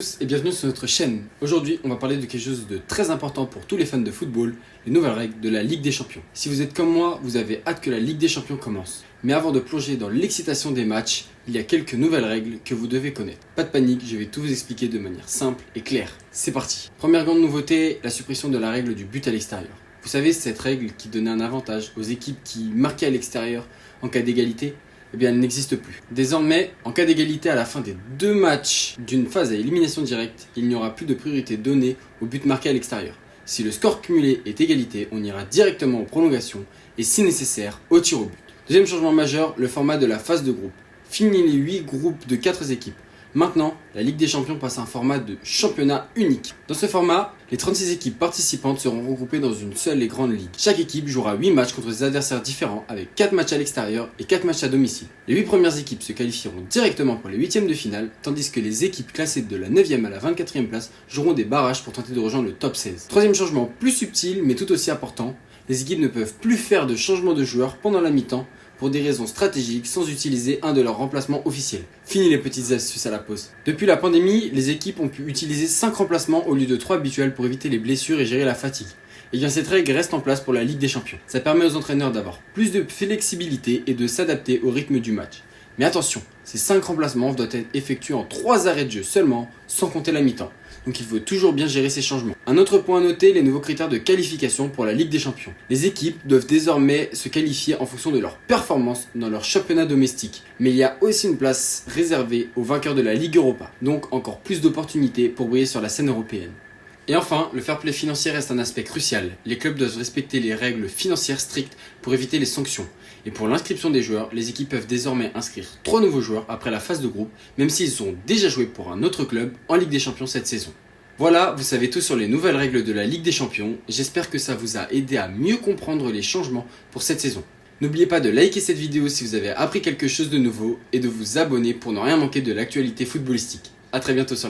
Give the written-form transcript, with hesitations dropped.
Et bienvenue sur notre chaîne. Aujourd'hui, on va parler de quelque chose de très important pour tous les fans de football, les nouvelles règles de la Ligue des Champions. Si vous êtes comme moi, vous avez hâte que la Ligue des Champions commence. Mais avant de plonger dans l'excitation des matchs, il y a quelques nouvelles règles que vous devez connaître. Pas de panique, je vais tout vous expliquer de manière simple et claire. C'est parti. Première grande nouveauté, la suppression de la règle du but à l'extérieur. Vous savez, cette règle qui donnait un avantage aux équipes qui marquaient à l'extérieur en cas d'égalité, eh bien elle n'existe plus. Désormais, en cas d'égalité à la fin des 2 matchs d'une phase à élimination directe, il n'y aura plus de priorité donnée au but marqué à l'extérieur. Si le score cumulé est égalité, on ira directement aux prolongations et si nécessaire, au tir au but. Deuxième changement majeur, le format de la phase de groupe. Fini les 8 groupes de 4 équipes. Maintenant, la Ligue des Champions passe à un format de championnat unique. Dans ce format, les 36 équipes participantes seront regroupées dans une seule et grande ligue. Chaque équipe jouera 8 matchs contre des adversaires différents avec 4 matchs à l'extérieur et 4 matchs à domicile. Les 8 premières équipes se qualifieront directement pour les 8e de finale, tandis que les équipes classées de la 9e à la 24e place joueront des barrages pour tenter de rejoindre le top 16. Troisième changement plus subtil mais tout aussi important, les équipes ne peuvent plus faire de changement de joueur pendant la mi-temps pour des raisons stratégiques sans utiliser un de leurs remplacements officiels. Fini les petites astuces à la pause. Depuis la pandémie, les équipes ont pu utiliser 5 remplacements au lieu de 3 habituels pour éviter les blessures et gérer la fatigue. Et bien cette règle reste en place pour la Ligue des Champions. Ça permet aux entraîneurs d'avoir plus de flexibilité et de s'adapter au rythme du match. Mais attention, ces 5 remplacements doivent être effectués en 3 arrêts de jeu seulement, sans compter la mi-temps. Donc il faut toujours bien gérer ces changements. Un autre point à noter, les nouveaux critères de qualification pour la Ligue des Champions. Les équipes doivent désormais se qualifier en fonction de leur performance dans leur championnat domestique. Mais il y a aussi une place réservée aux vainqueurs de la Ligue Europa. Donc encore plus d'opportunités pour briller sur la scène européenne. Et enfin, le fair play financier reste un aspect crucial. Les clubs doivent respecter les règles financières strictes pour éviter les sanctions. Et pour l'inscription des joueurs, les équipes peuvent désormais inscrire 3 nouveaux joueurs après la phase de groupe, même s'ils ont déjà joué pour un autre club en Ligue des Champions cette saison. Voilà, vous savez tout sur les nouvelles règles de la Ligue des Champions. J'espère que ça vous a aidé à mieux comprendre les changements pour cette saison. N'oubliez pas de liker cette vidéo si vous avez appris quelque chose de nouveau et de vous abonner pour ne rien manquer de l'actualité footballistique. A très bientôt sur la chaîne.